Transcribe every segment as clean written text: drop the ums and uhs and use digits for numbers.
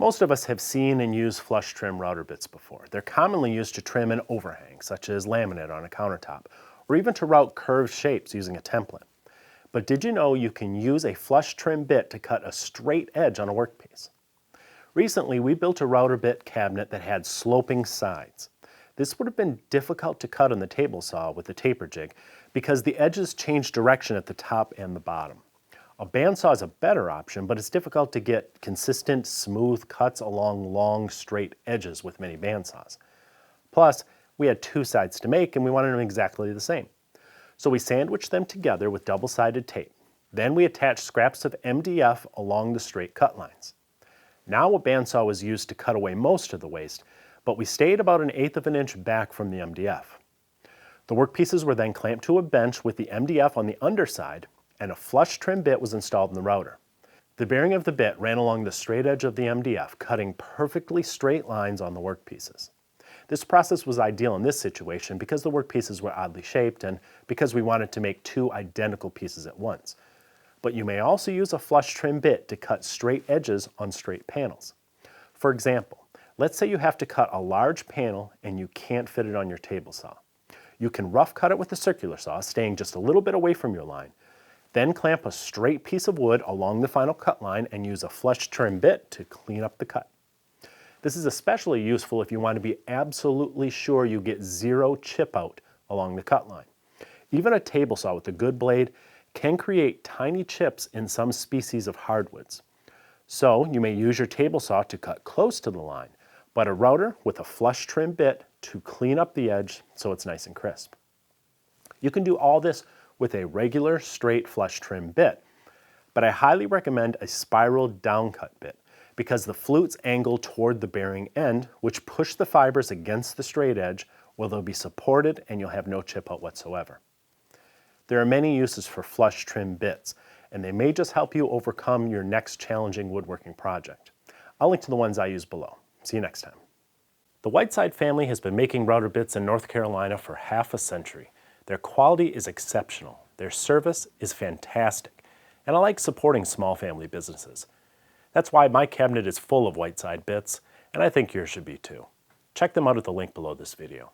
Most of us have seen and used flush trim router bits before. They're commonly used to trim an overhang, such as laminate on a countertop, or even to route curved shapes using a template. But did you know you can use a flush trim bit to cut a straight edge on a workpiece? Recently, we built a router bit cabinet that had sloping sides. This would have been difficult to cut on the table saw with a taper jig because the edges change direction at the top and the bottom. A bandsaw is a better option, but it's difficult to get consistent, smooth cuts along long, straight edges with many bandsaws. Plus, we had two sides to make and we wanted them exactly the same. So we sandwiched them together with double-sided tape. Then we attached scraps of MDF along the straight cut lines. Now a bandsaw was used to cut away most of the waste, but we stayed about 1/8 of an inch back from the MDF. The workpieces were then clamped to a bench with the MDF on the underside, and a flush trim bit was installed in the router. The bearing of the bit ran along the straight edge of the MDF, cutting perfectly straight lines on the workpieces. This process was ideal in this situation because the workpieces were oddly shaped and because we wanted to make two identical pieces at once. But you may also use a flush trim bit to cut straight edges on straight panels. For example, let's say you have to cut a large panel and you can't fit it on your table saw. You can rough cut it with a circular saw, staying just a little bit away from your line. Then clamp a straight piece of wood along the final cut line and use a flush trim bit to clean up the cut. This is especially useful if you want to be absolutely sure you get zero chip out along the cut line. Even a table saw with a good blade can create tiny chips in some species of hardwoods. So you may use your table saw to cut close to the line, but a router with a flush trim bit to clean up the edge so it's nice and crisp. You can do all this with a regular straight flush trim bit, but I highly recommend a spiral downcut bit because the flutes angle toward the bearing end, which push the fibers against the straight edge where they'll be supported and you'll have no chip out whatsoever. There are many uses for flush trim bits, and they may just help you overcome your next challenging woodworking project. I'll link to the ones I use below. See you next time. The Whiteside family has been making router bits in North Carolina for half a century. Their quality is exceptional, their service is fantastic, and I like supporting small family businesses. That's why my cabinet is full of Whiteside bits, and I think yours should be too. Check them out at the link below this video.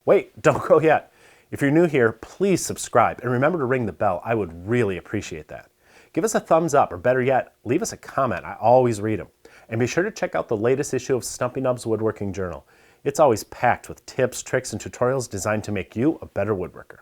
Wait, don't go yet. If you're new here, please subscribe and remember to ring the bell. I would really appreciate that. Give us a thumbs up, or better yet, leave us a comment. I always read them. And be sure to check out the latest issue of Stumpy Nubs Woodworking Journal. It's always packed with tips, tricks, and tutorials designed to make you a better woodworker.